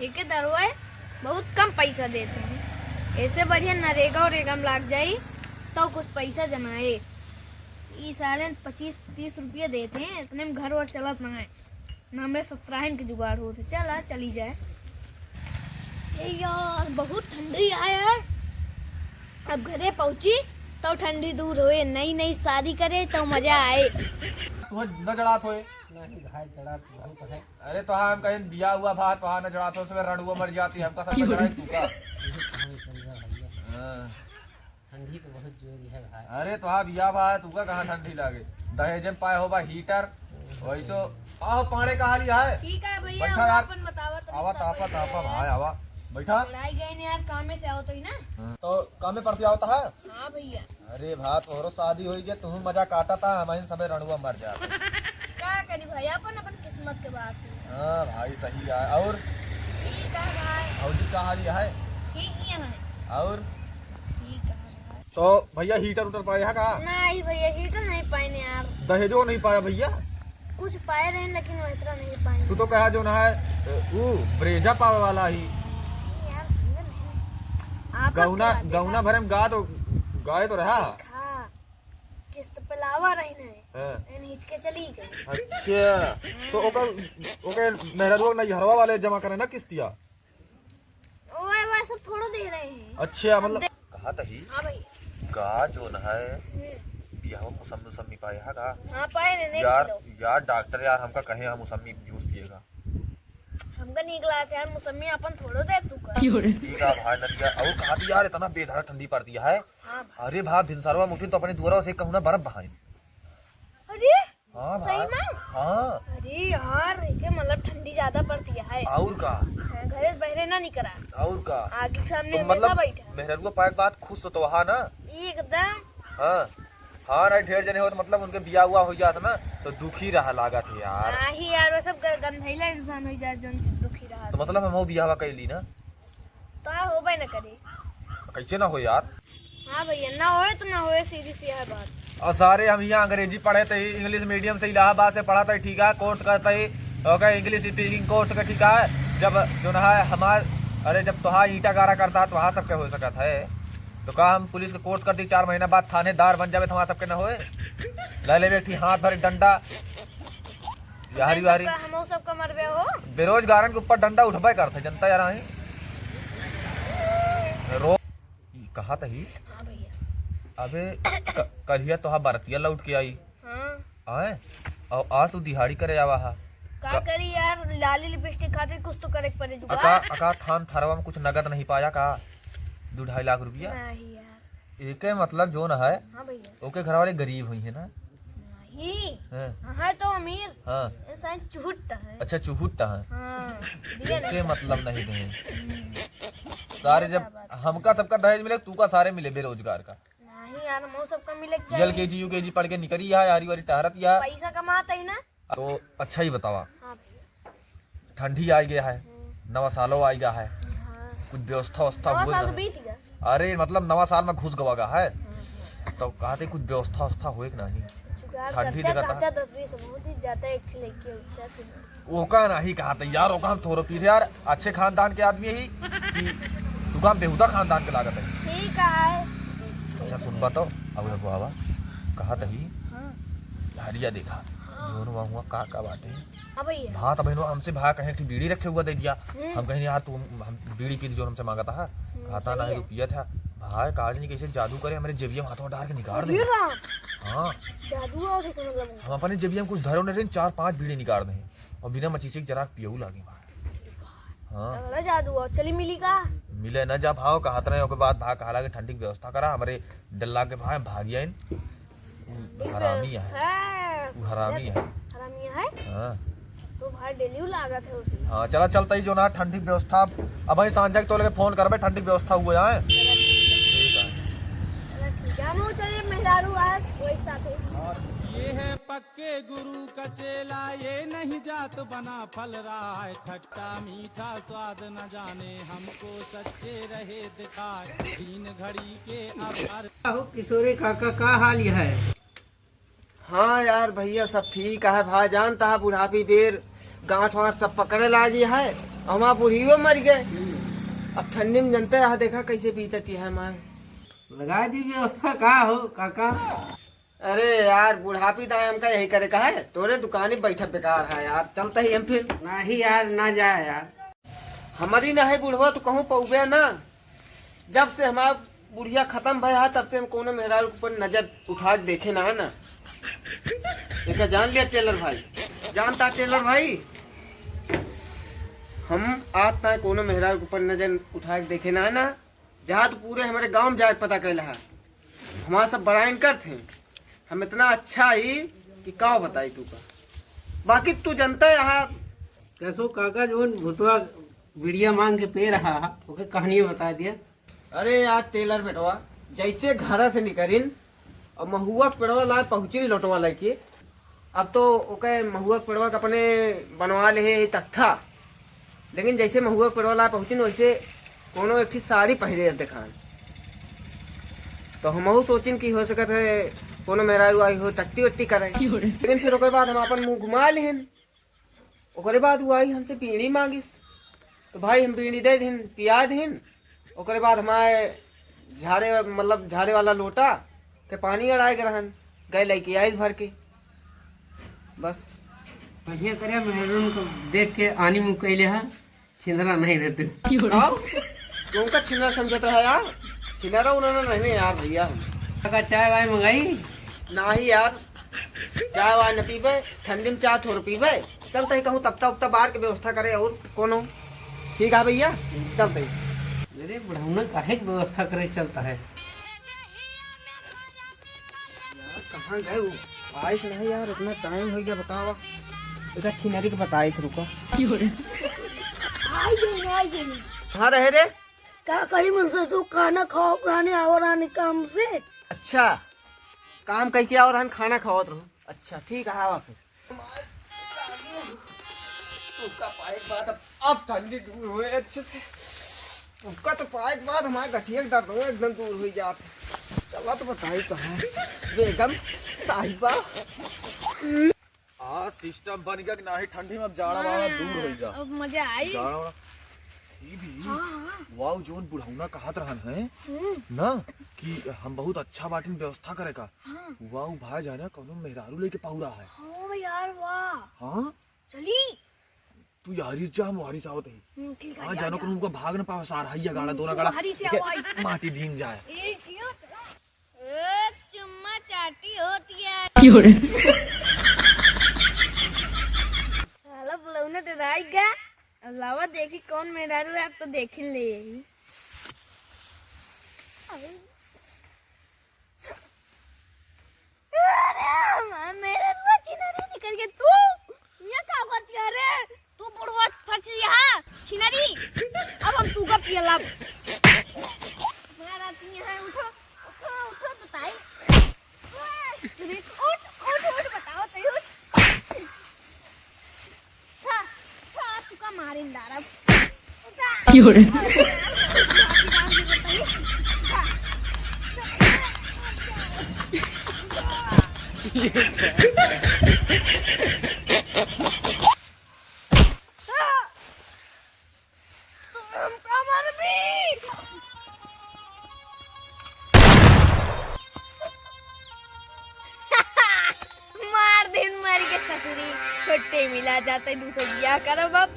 ठेकेदार हुआ है, बहुत कम पैसा देते हैं। ऐसे बढ़िया नरेगा और रेगा में लाग जाई तो कुछ पैसा जमाए। ये साढ़े 25-30 रुपये देते हैं, इतने में घर और चलत मंगाए ना। हमें 17 के जुगाड़ होते, चला चली जाए। यार बहुत ठंडी आया है। अब घरे पहुंची तो ठंडी दूर होए, नई नई शादी करे तो मजा आए। तू न जड़ात होए नहीं भाई जड़ा बहुत है। अरे तो हम कहीं दिया हुआ भात वहाँ न जड़ात हो, उसमें रणुआ मर जाती है, हमका सब जड़ाई तू का। हाँ। ठंडी तो बहुत जोरी है भाई। अरे तो हाँ बिया भाई तू का कहाँ ठंडी लागे। दहेज में पाए होगा हीटर वैसो आहो पाने का हाल है। ठीक है भैया, बैठा यार। अपन बतावा तो आवा तापा तापा भाई आवा बैठा। लड़ाई गए ने यार, काम में से आओ तो ही ना। तो काम में परती आवता है। हाँ भैया। अरे भात और शादी हुई है, तू मजा काटा था, हमारे समय रणुआ मर जाता। क्या करी भैया, अपन अपन किस्मत के बात है। हाँ भाई सही है। और ठीक है भाई। और जी का हाल है। ठीक ही है। और ठीक है भाई। तो भैया हीटर उटर पाए है का? नहीं भैया, हीटर नहीं पाए यार। दहेजो नहीं पाया भैया? कुछ पाए रहे लेकिन वो इतना नहीं पाए। तू तो कहा जो ना है वो ब्रेजा पावे वाला ही यार समझ नहीं। आपस गौना के बात है। गौना भरे में गा तो गाय तो रहा। हाँ, किस्त पे लावा रही नहीं। हाँ। नीच के चली गई। अच्छा तो ओकर मेहररुआ नहीं हरवा वाले जमा करे ना किस्तिया। ओए वो सब थोड़ा दे रहे हैं। अच्छा मतलब कहा तही हाँ भैया। गा जो ना है बियाह मौसमी पाए है का? हाँ पाए रहे नहीं। यार यार डॉक्टर यार हमका कहे हम मौसमी जूस पिएगा। हमका निकला था यार मौसमी, अपन थोड़ा दे तू का। ठीक है भाई नदिया और कहा थी यार इतना बेधारा ठंडी पड़ती है। हाँ भाई। अरे भाई भिनसरवा मुठी तो अपने दुआरा से कहूँ ना बर्फ बहाए। अरे हाँ सही भाई में? हाँ। अरे यार के मतलब ठंडी ज्यादा पड़ती है। और का घरे से बहरे ना निकला। और का आगे के सामने तो हमेशा मतलब बैठा। मेहररुआ पाए के बाद खुश तो वहाँ ना। एकदम। हाँ हाँ नहीं ढेर जने हो तो मतलब उनके बिया हुआ हो जाता ना तो दुखी रहा लागत है यार। नहीं यार वो सब गंधैला इंसान हो जाए जो दुखी रहा। तो मतलब हम बिया हुआ कैली ना तो होबे न करे। कैसे ना हो यार। हाँ भैया, ना होए तो ना होए, सीधी सी है बात। और सारे हम यहाँ अंग्रेजी पढ़े थे, इंग्लिश मीडियम से इलाहाबाद से पढ़ा था, ठीक है कोर्स करते ही ओके इंग्लिश स्पीकिंग कोर्स का ठीक है। जब जो ना है हमारे अरे जब तुहार ईटा गारा करता तो वहाँ सबके हो सकता है। तो कहा हम पुलिस का कोर्स करती 4 महीना बाद थानेदार बन जावे तो वहाँ सबके ना होए। ले ले बेटी हाथ भरे डंडा यारी वारी हम सबका मरबे हो। बेरोजगारन के ऊपर डंडा उठबे करते जनता यार ही रो कहा तही। हाँ भैया। अबे कलिया तोहा बरतिया लौट के आई हाँ आए और आज तू दिहाड़ी करे आवा हा। का करी यार, लाली लिपस्टिक खातिर कुछ तो करे पड़े जुगाड़। अका थान थारवा में कुछ नगद नहीं पाया का? 2-2.5 लाख रुपया नहीं यार। एक मतलब जो न है हाँ भैया। ओके घर वाले गरीब हुई है ना। नहीं हाँ है तो अमीर। हाँ ऐसा चुहट है। अच्छा चुहुट्टा है। हाँ दिया के नहीं। मतलब नहीं दे सारे जब हमका सबका दहेज मिले तू का सारे मिले बेरोजगार का। नहीं यार हम सबका मिले LKG UKG पढ़ के निकली है यारी वारी टहरत या पैसा कमाता ही ना। तो अच्छा ही बतावा। हाँ भैया। ठंडी आ गया है, नवा सालो आ गया है, हाँ। कुछ व्यवस्था व्यवस्था नवा हुई साल ना तो है? बीत गया। अरे मतलब नवा साल में घुस गवागा है तो कहते कुछ व्यवस्था व्यवस्था हुए कि नहीं। जुगाड़ ठंडी करते देखा था। करते 10-20 बहुत ही ज्यादा एक से लेके उठता फिर। ओका नहीं कहा था यार, ओका हम थोड़ा पीछे यार अच्छे खानदान के आदमी ही कि दुकान बेहुदा खानदान के लागत है। ठीक है। अच्छा सुन बताओ अब बाबा कहा तही हाँ हरिया देखा जोन हुआ का बात है। हाँ भैया। भात बहनों हमसे भाई कहे कि बीड़ी रखे हुआ दे दिया। हम कहीं यार तू हम बीड़ी पी जो हमसे मांगा था खाता ना रुपया था भाई काज नहीं कैसे जादू करे हमारे जेबिया हाथों डाल के निकाल दे। हाँ जादू और मतलब हम अपने जेबिया में कुछ धरो नहीं 4-5 बीड़ी निकाल दे और बिना मचीचे जरा पियऊ लागे। हाँ तगड़ा जादू और चली मिली का मिले न जा भाव कहत रहे के बाद भाग कहा कि ठंडी की व्यवस्था करा हमारे डल्ला के भाई भागिया हरामी है। वो हरामी है। हरामी है। हाँ तो भाई डेली लागत है उसी। हाँ चला चलता ही जो ना ठंडी की व्यवस्था अब भाई सांझ तो लगे फोन कर ठंडी की व्यवस्था हुआ है। ठीक है जानो चलिए मेहरारू आज वही साथ है। ये है पक्के गुरु का चेला, ये नहीं जात बना फल रहा है। खट्टा मीठा स्वाद न जाने, हमको सच्चे रहे दिखाए। 3 घड़ी के अब किशोरी काका का हाल है? हाँ यार भैया सब ठीक है भाई, जानता है बुढ़ापी बेर गांठ वाँठ सब पकड़े लागी है, हमारा बुढ़ियो मर गए। अब ठंडी में जनते है, देखा कैसे बीतती है हमारे। लगा दी व्यवस्था का हो काका। अरे यार बुढ़ापी दाए हमका यही करे का है, तोरे दुकान बैठा बेकार है यार, चलते ही हम फिर। नहीं यार ना जाए यार। हमारी ना है बुढ़वा तो कहूँ पौबे ना। जब से हमारा बुढ़िया खत्म भया है तब से हम कोनो मेहरारू के ऊपर नजर उठा के देखे ना है ना। देखा जान लिया टेलर भाई, जानता टेलर भाई, हम आज तक कोनो मेहरारू के ऊपर नजर उठा के देखे ना है ना। जहाँ तो पूरे हमारे गांव में जाके पता कैला है, हमारा सब बराइन कर थे हम इतना अच्छा ही कि का बताई तू का। बाकी तू जनता है यहाँ कैसो काका जो भुतवा बिड़िया मांग के पे रहा है, ओके कहानी बता दिया। अरे यार टेलर बेटवा जैसे घर से निकलिन और महुआ के पेड़वा ला पहुँचिन लौटवा लेके। अब तो ओके महुआ के पेड़वा के अपने बनवा ले तख्ता, लेकिन जैसे महुआ के पेड़वा ला पहुँचिन वैसे कोनो एक साड़ी पहरे देखा। तो हम सोचिन कि हो सकत है कोनो मेहरारू आई हो टट्टी वट्टी करे, लेकिन फिर ओकर बाद हम अपन मुंह घुमा लेहन। ओकरे बाद वो आई हमसे बीड़ी मांगिस, तो भाई हम बीड़ी दे दिन पिया दिन। ओकरे बाद हमारे झाड़े वाला लोटा के पानी अड़ाए के रहन गए लेके आइस भर के। बस बढ़िया करे मेहरून को देख के आनी मुँह कैले है, छिंदरा नहीं रहते। क्यों का छिना समझता है यार, छिनारा उन्होंने रहने यार भैया। काका चाय वाय मंगाई? नहीं यार चाय वाय न पीबे, ठंडी में चाय थोड़ा पीबे। चलते ही कहूँ तब तक बाहर की व्यवस्था करे और कौन हो। ठीक है भैया चलते ही। मेरे बुढ़ाउना काहे की व्यवस्था करे चलता है। यार कहाँ गए वो, आइस नहीं यार, इतना टाइम हो गया बतावा। एक छिनरी के बताए थे रुका। कहाँ रहे रे? क्या करी मुझसे तू खाना खाओ पुराने और आने काम से। अच्छा काम कह के और हम खाना खावत रहो। अच्छा ठीक है आवा फिर। उसका पाए के बाद अब ठंडी दूर हुए अच्छे से। उसका तो पाए के बाद हमारे गठिया दर्द हो एकदम दूर हुई जाते। चला तो बताई तो है बेगम साहिबा। सिस्टम बन गया कि ना ही ठंडी में अब जाड़ा वाड़ा दूर हो जा। अब मजा आई। जाड़ा वाड़ा ये भी वाव जोन बुढ़ाउना कहत रहन है ना कि हम बहुत अच्छा बाटिन व्यवस्था करे का। वाव भाई जाना कोनो मेहरारू लेके पाउरा है। हाँ यार वाह। हाँ चली तू यारी जा हम वारी सावत है। ठीक है हाँ जानो को उनको भाग न पावे सारा हैया गाड़ा दोना गाड़ा हरी से ठीक आओ, है, माटी दीन जाए। चुम्मा चाटी होती है। साला बुलाऊना तो राई गया। अब लावा देखी कौन मेहरारू है, आप तो देख ही ले। मेरे छिनारी निकल के तू ये क्या करती है रे? तू बुढ़वा फंस यहाँ छिनारी। अब हम तू का पियला मारा ती है। उठो उठो उठो बताई। उठ उठ उठ बताओ तो उठ। था तू का मारिंदारा। क्यों रे? मार दिन मारी के ससुरी छोटे मिला जाता है दूसरे बिया करो बाप।